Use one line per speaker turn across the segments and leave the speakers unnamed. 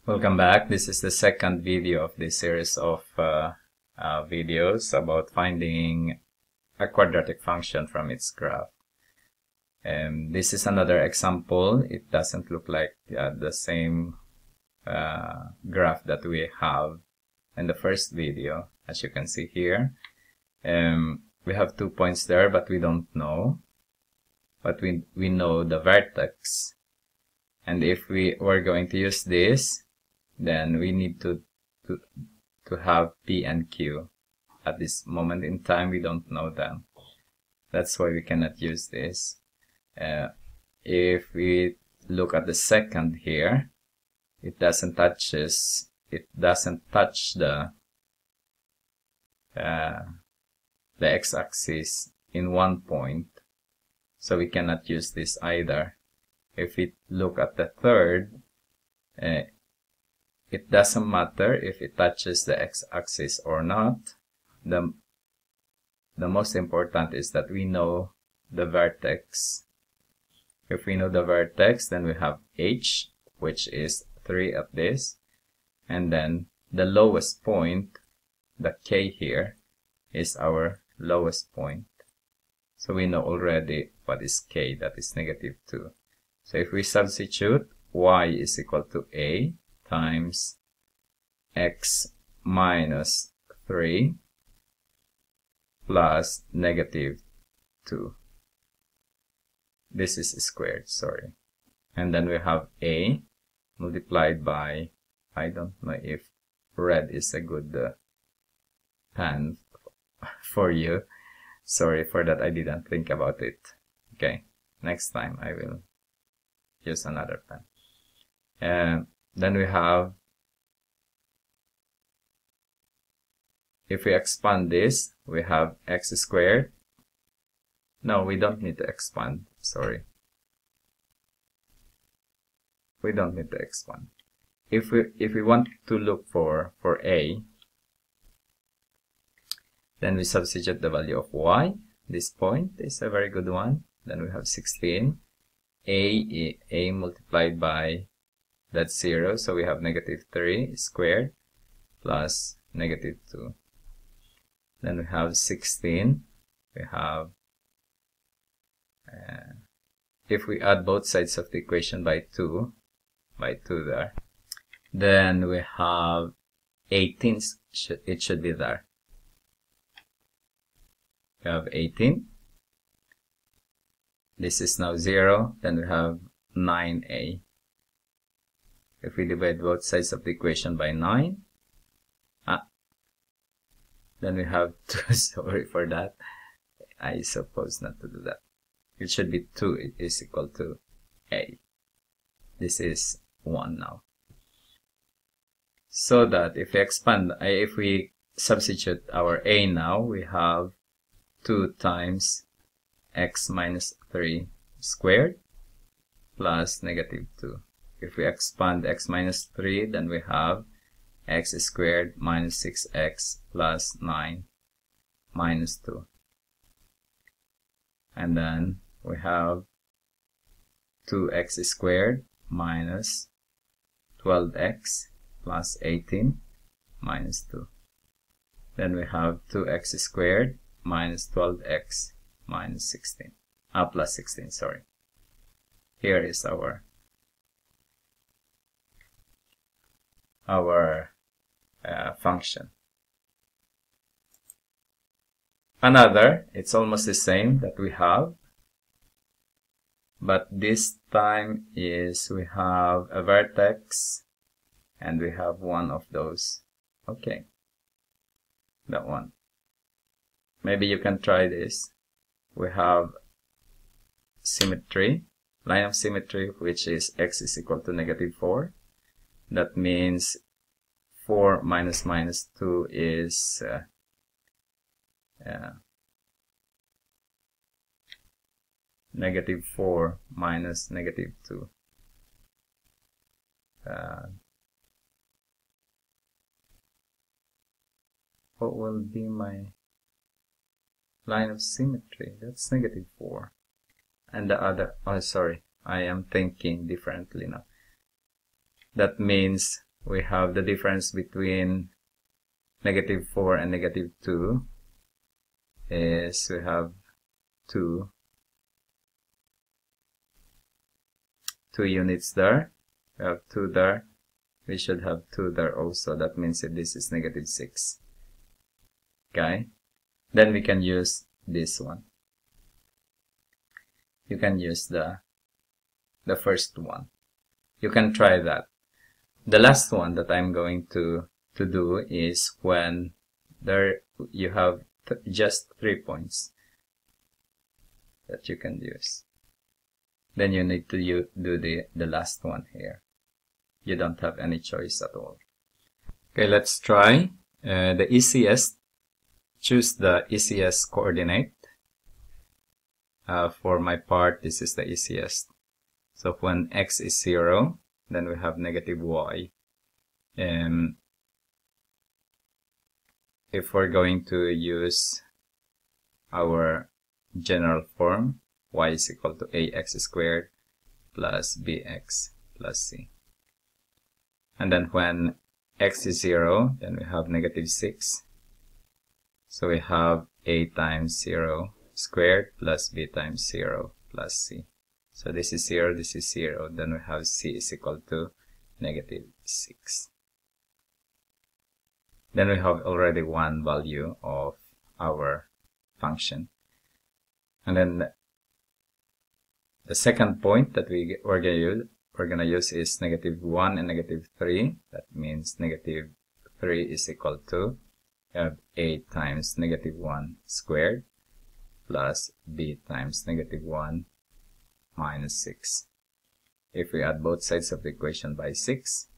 Welcome back. This is the second video of this series of videos about finding a quadratic function from its graph. This is another example. It doesn't look like the same graph that we have in the first video. As you can see here, we have 2 points there, but we don't know. But we know the vertex. And if we were going to use this, then we need to have P and Q. At this moment in time, we don't know them. That's why we cannot use this. If we look at the second here, it doesn't touch the x-axis in one point, so we cannot use this either. If we look at the third, it doesn't matter if it touches the x-axis or not. The most important is that we know the vertex. If we know the vertex, then we have h, which is 3 at this, and then the lowest point, the k here, is our lowest point. So we know already what is k, that is -2. So if we substitute, y is equal to a times x minus 3 plus -2. This is squared, sorry. And then we have a multiplied by, I don't know if red is a good pen for you. Sorry for that, I didn't think about it. Okay, next time I will use another pen. Then we have, if we expand this, we have x squared. No, we don't need to expand, sorry. We don't need to expand. If we want to look for a, then we substitute the value of y. This point is a very good one. Then we have 16. A multiplied by that 0, so we have -3 squared plus -2. Then we have 16. We have, if we add both sides of the equation by 2 there, then we have 18. It should be there. We have 18. This is now 0. Then we have 9a. If we divide both sides of the equation by 9, then we have 2. Sorry for that. I suppose not to do that. It should be 2. It is equal to a. This is 1 now. So that if we expand, if we substitute our a now, we have 2 times x minus 3 squared plus -2. If we expand x minus 3, then we have x squared minus 6x plus 9 minus 2. And then we have 2x squared minus 12x plus 18 minus 2. Then we have 2x squared minus 12x minus 16. Plus 16, sorry. Here is our function. Another, it's almost the same that we have, but this time is we have a vertex and we have one of those. Okay, that one. Maybe you can try this. We have symmetry, line of symmetry, which is x is equal to -4. That means 4 minus -2 is -4 minus -2. What will be my line of symmetry? That's -4. And the other, oh sorry, I am thinking differently now. That means we have the difference between -4 and -2 is we have two units there. We have 2 there. We should have 2 there also. That means that this is -6. Okay. Then we can use this one. You can use the first one. You can try that. The last one that I'm going to do is when there you have just 3 points that you can use. Then you need to do the last one here. You don't have any choice at all. Okay, let's try the easiest. Choose the easiest coordinate. For my part, this is the easiest. So when x is 0, then we have -y. If we're going to use our general form, y is equal to ax squared plus bx plus c. And then when x is 0, then we have -6. So we have a times 0 squared plus b times 0 plus c. So this is 0, this is 0. Then we have c is equal to -6. Then we have already one value of our function. And then the second point that we're gonna use is -1 and -3. That means -3 is equal to we have a times -1 squared plus b times -1 minus 6. If we add both sides of the equation by 6,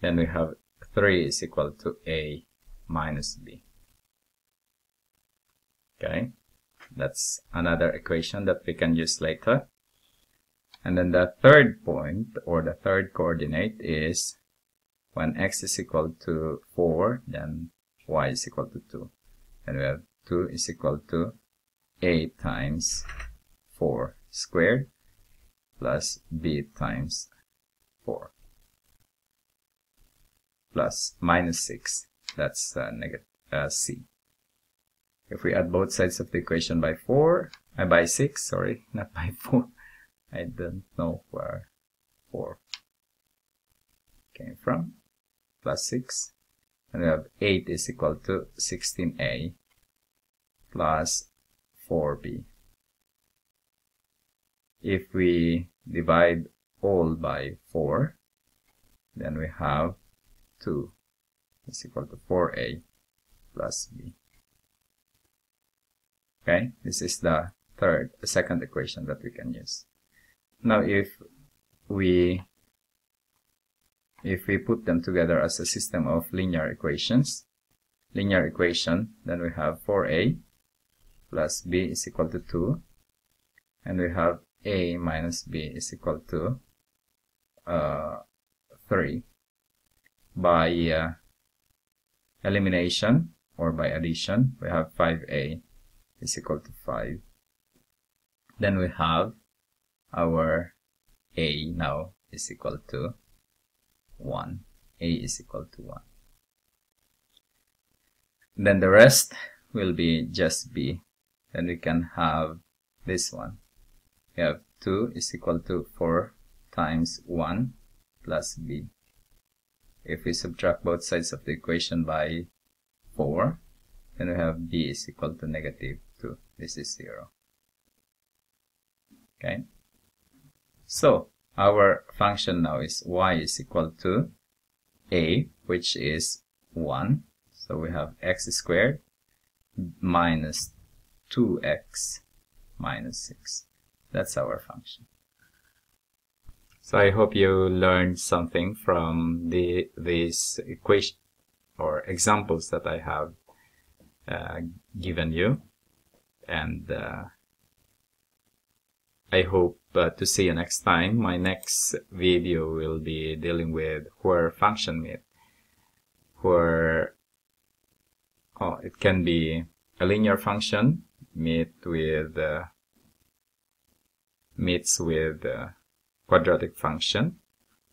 then we have 3 is equal to a minus b. Okay, that's another equation that we can use later. And then the third point, or the third coordinate, is when x is equal to 4, then y is equal to 2. And we have 2 is equal to a times 4 squared plus b times 4 plus minus 6. That's c. If we add both sides of the equation by 6, sorry, not by 4. I don't know where 4 came from. Plus 6. And we have 8 is equal to 16a plus 4b. If we divide all by 4, then we have 2 is equal to 4a plus b. Okay, this is the second equation that we can use. Now if we put them together as a system of linear equation, then we have 4a plus b is equal to 2, and we have a minus b is equal to 3. By elimination or by addition, we have 5a is equal to 5. Then we have our a now is equal to 1. A is equal to 1. Then the rest will be just b. Then we can have this one. We have 2 is equal to 4 times 1 plus b. If we subtract both sides of the equation by 4, then we have b is equal to -2. This is 0. Okay. So our function now is y is equal to a, which is 1. So we have x squared minus 2x minus 6. That's our function. So I hope you learned something from these equation or examples that I have given you, and I hope to see you next time. My next video will be dealing with where function meet, where it can be a linear function meets with quadratic function,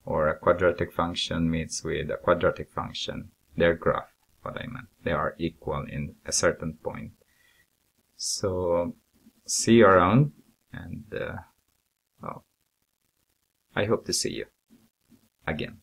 or a quadratic function meets with a quadratic function, their graph, what I meant, they are equal in a certain point. So see you around, and well, I hope to see you again.